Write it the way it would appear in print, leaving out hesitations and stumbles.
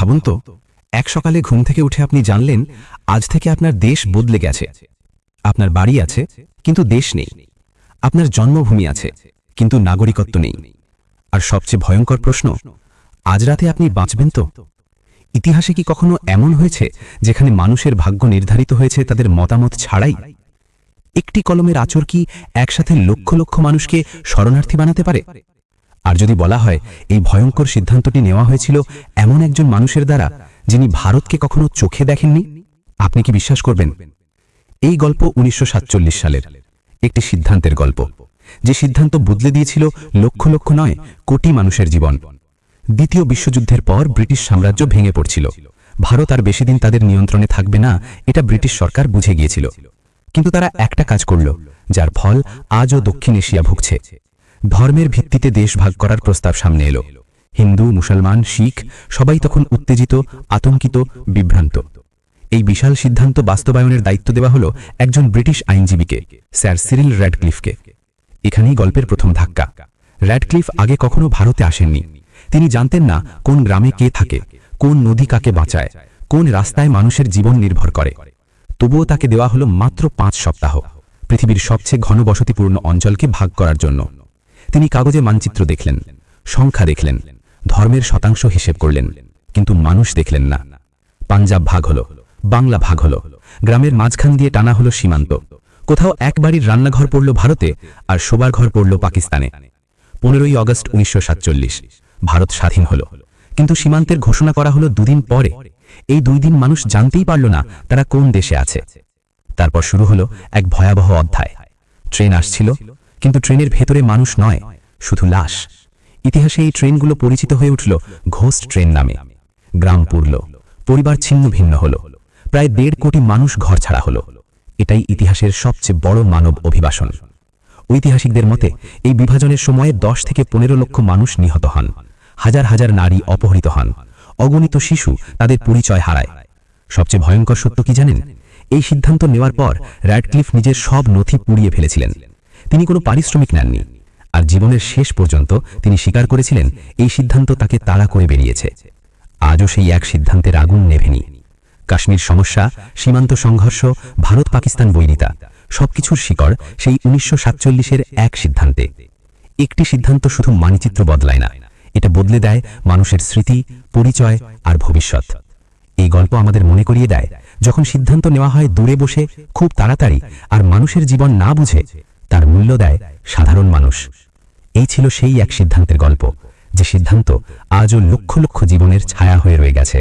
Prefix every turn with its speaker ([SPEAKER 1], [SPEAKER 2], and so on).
[SPEAKER 1] ভাবুন তো, এক সকালে ঘুম থেকে উঠে আপনি জানলেন আজ থেকে আপনার দেশ বদলে গেছে। আপনার বাড়ি আছে কিন্তু দেশ নেই, আপনার জন্মভূমি আছে কিন্তু নাগরিকত্ব নেই। আর সবচেয়ে ভয়ঙ্কর প্রশ্ন, আজ রাতে আপনি বাঁচবেন তো? ইতিহাসে কি কখনো এমন হয়েছে যেখানে মানুষের ভাগ্য নির্ধারিত হয়েছে তাদের মতামত ছাড়াই? একটি কলমের আঁচড় কি একসাথে লক্ষ লক্ষ মানুষকে শরণার্থী বানাতে পারে? আর যদি বলা হয় এই ভয়ঙ্কর সিদ্ধান্তটি নেওয়া হয়েছিল এমন একজন মানুষের দ্বারা যিনি ভারতকে কখনো চোখে দেখেননি, আপনি কি বিশ্বাস করবেন? এই গল্প ১৯৪৭ সালের একটি সিদ্ধান্তের গল্প, যে সিদ্ধান্ত বদলে দিয়েছিল লক্ষ লক্ষ নয়, কোটি মানুষের জীবন। দ্বিতীয় বিশ্বযুদ্ধের পর ব্রিটিশ সাম্রাজ্য ভেঙে পড়ছিল। ভারত আর বেশিদিন তাদের নিয়ন্ত্রণে থাকবে না, এটা ব্রিটিশ সরকার বুঝে গিয়েছিল। কিন্তু তারা একটা কাজ করল, যার ফল আজও দক্ষিণ এশিয়া ভুগছে। ধর্মের ভিত্তিতে দেশ ভাগ করার প্রস্তাব সামনে এলো। হিন্দু, মুসলমান, শিখ সবাই তখন উত্তেজিত, আতঙ্কিত, বিভ্রান্ত। এই বিশাল সিদ্ধান্ত বাস্তবায়নের দায়িত্ব দেওয়া হলো একজন ব্রিটিশ আইনজীবীকে, স্যার সিরিল র্যাডক্লিফকে। এখানেই গল্পের প্রথম ধাক্কা। র্যাডক্লিফ আগে কখনো ভারতে আসেননি। তিনি জানতেন না কোন গ্রামে কে থাকে, কোন নদী কাকে বাঁচায়, কোন রাস্তায় মানুষের জীবন নির্ভর করে। তবুও তাকে দেওয়া হলো মাত্র ৫ সপ্তাহ পৃথিবীর সবচেয়ে ঘনবসতিপূর্ণ অঞ্চলকে ভাগ করার জন্য। তিনি কাগজে মানচিত্র দেখলেন, সংখ্যা দেখলেন, ধর্মের শতাংশ হিসেব করলেন, কিন্তু মানুষ দেখলেন না। পাঞ্জাব ভাগ হলো, বাংলা ভাগ হলো, গ্রামের মাঝখান দিয়ে টানা হলো সীমান্ত। কোথাও এক বাড়ির রান্নাঘর পড়ল ভারতে আর শোবার ঘর পড়ল পাকিস্তানে। ১৫ই আগস্ট ১৯৪৭ ভারত স্বাধীন হলো, কিন্তু সীমান্তের ঘোষণা করা হলো দুদিন পরে। এই ২ দিন মানুষ জানতেই পারল না তারা কোন দেশে আছে। তারপর শুরু হলো এক ভয়াবহ অধ্যায়। ট্রেন আসছিল, কিন্তু ট্রেনের ভেতরে মানুষ নয়, শুধু লাশ। ইতিহাসে এই ট্রেনগুলো পরিচিত হয়ে উঠল ঘোস্ট ট্রেন নামে। গ্রাম পুরল, পরিবার ছিন্ন ভিন্ন হল, প্রায় ১.৫ কোটি মানুষ ঘরছাড়া হল। এটাই ইতিহাসের সবচেয়ে বড় মানব অভিবাসন। ঐতিহাসিকদের মতে এই বিভাজনের সময়ে ১০ থেকে ১৫ লক্ষ মানুষ নিহত হন, হাজার হাজার নারী অপহৃত হন, অগণিত শিশু তাদের পরিচয় হারায়। সবচেয়ে ভয়ঙ্কর সত্য কি জানেন? এই সিদ্ধান্ত নেওয়ার পর র্যাডক্লিফ নিজের সব নথি পুড়িয়ে ফেলেছিলেন। তিনি কোনো পারিশ্রমিক নেননি, আর জীবনের শেষ পর্যন্ত তিনি স্বীকার করেছিলেন এই সিদ্ধান্ত তাকে তাড়া করে বেরিয়েছে। আজও সেই এক সিদ্ধান্তের আগুন নেভেনি। কাশ্মীর সমস্যা, সীমান্ত সংঘর্ষ, ভারত পাকিস্তান বৈরিতা, সবকিছুর শিকড় সেই ১৯৪৭-এর এক সিদ্ধান্তে। একটি সিদ্ধান্ত শুধু মানচিত্র বদলায় না, এটা বদলে দেয় মানুষের স্মৃতি, পরিচয় আর ভবিষ্যৎ। এই গল্প আমাদের মনে করিয়ে দেয়, যখন সিদ্ধান্ত নেওয়া হয় দূরে বসে, খুব তাড়াতাড়ি, আর মানুষের জীবন না বুঝে, তার মূল্য দেয় সাধারণ মানুষ। এই ছিল সেই এক সিদ্ধান্তের গল্প, যে সিদ্ধান্ত আজও লক্ষ লক্ষ জীবনের ছায়া হয়ে রয়ে গেছে।